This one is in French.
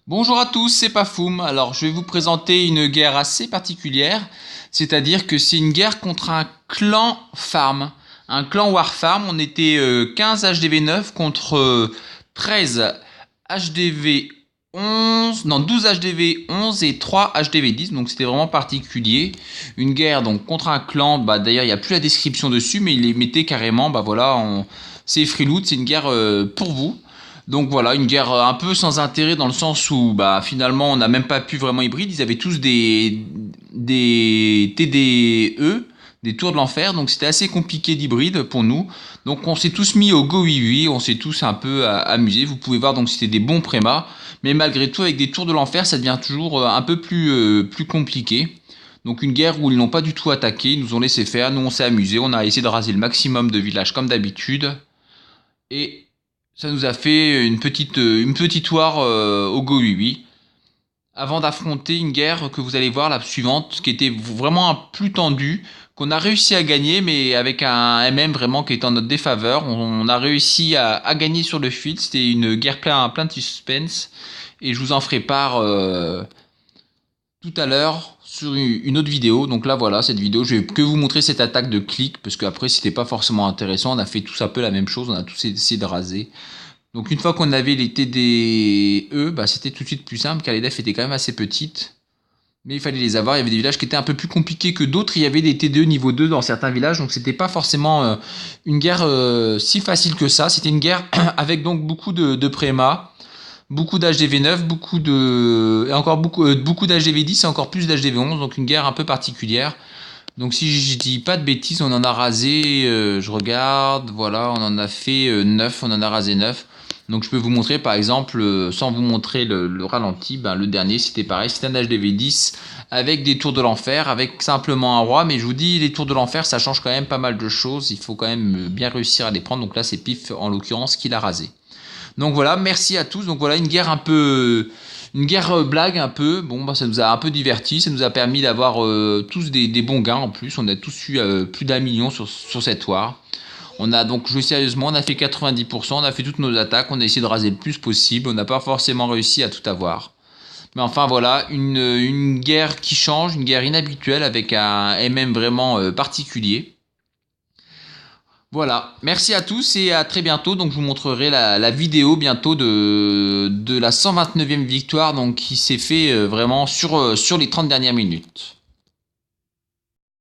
Bonjour à tous, c'est Pafoum. Alors, je vais vous présenter une guerre assez particulière, c'est-à-dire que c'est une guerre contre un clan farm, un clan war farm. On était 15 HDV9 contre 13 HDV 11, non 12 HDV 11 et 3 HDV 10, donc c'était vraiment particulier. Une guerre donc contre un clan, d'ailleurs il n'y a plus la description dessus, mais il les mettait carrément, c'est Freeloot, c'est une guerre pour vous. Donc voilà, une guerre un peu sans intérêt dans le sens où finalement on n'a même pas pu vraiment hybride. Ils avaient tous des TDE, des tours de l'enfer, donc c'était assez compliqué d'hybride pour nous. Donc on s'est tous mis au Go 8, on s'est tous un peu amusés. Vous pouvez voir donc c'était des bons prémas, mais malgré tout avec des tours de l'enfer ça devient toujours un peu plus compliqué. Donc une guerre où ils n'ont pas du tout attaqué, ils nous ont laissé faire, nous on s'est amusés, on a essayé de raser le maximum de villages comme d'habitude. Et ça nous a fait une petite war au Go 8 avant d'affronter une guerre que vous allez voir la suivante, qui était vraiment plus tendue, qu'on a réussi à gagner, mais avec un MM vraiment qui est en notre défaveur. On a réussi à gagner sur le field. C'était une guerre plein de suspense, et je vous en ferai part tout à l'heure sur une autre vidéo. Donc là voilà, cette vidéo, je vais que vous montrer cette attaque de clic, parce qu'après c'était pas forcément intéressant. On a fait tous un peu la même chose, on a tous essayé de raser. Donc une fois qu'on avait les TDE, c'était tout de suite plus simple car les defs étaient quand même assez petites. Mais il fallait les avoir, il y avait des villages qui étaient un peu plus compliqués que d'autres, il y avait des TDE niveau 2 dans certains villages, donc c'était pas forcément une guerre si facile que ça. C'était une guerre avec donc beaucoup de préma, beaucoup d'HDV9, beaucoup d'HDV10 et encore plus d'HDV11, donc une guerre un peu particulière. Donc si je dis pas de bêtises, on en a rasé, je regarde, voilà, on en a fait 9, on en a rasé 9. Donc je peux vous montrer par exemple, sans vous montrer le ralenti, le dernier c'était pareil, c'était un HDV10 avec des tours de l'enfer, avec simplement un roi. Mais je vous dis, les tours de l'enfer ça change quand même pas mal de choses, il faut quand même bien réussir à les prendre. Donc là c'est Pif en l'occurrence qui l'a rasé. Donc voilà, merci à tous. Donc voilà, une guerre blague un peu. Bon, ça nous a un peu divertis, ça nous a permis d'avoir tous des bons gains en plus. On a tous eu plus d'1 million sur cette war. On a donc joué sérieusement, on a fait 90%, on a fait toutes nos attaques, on a essayé de raser le plus possible. On n'a pas forcément réussi à tout avoir. Mais enfin voilà, une guerre qui change, une guerre inhabituelle avec un MM vraiment particulier. Voilà, merci à tous et à très bientôt. Donc je vous montrerai la vidéo bientôt de la 129e victoire donc, qui s'est fait vraiment sur les 30 dernières minutes.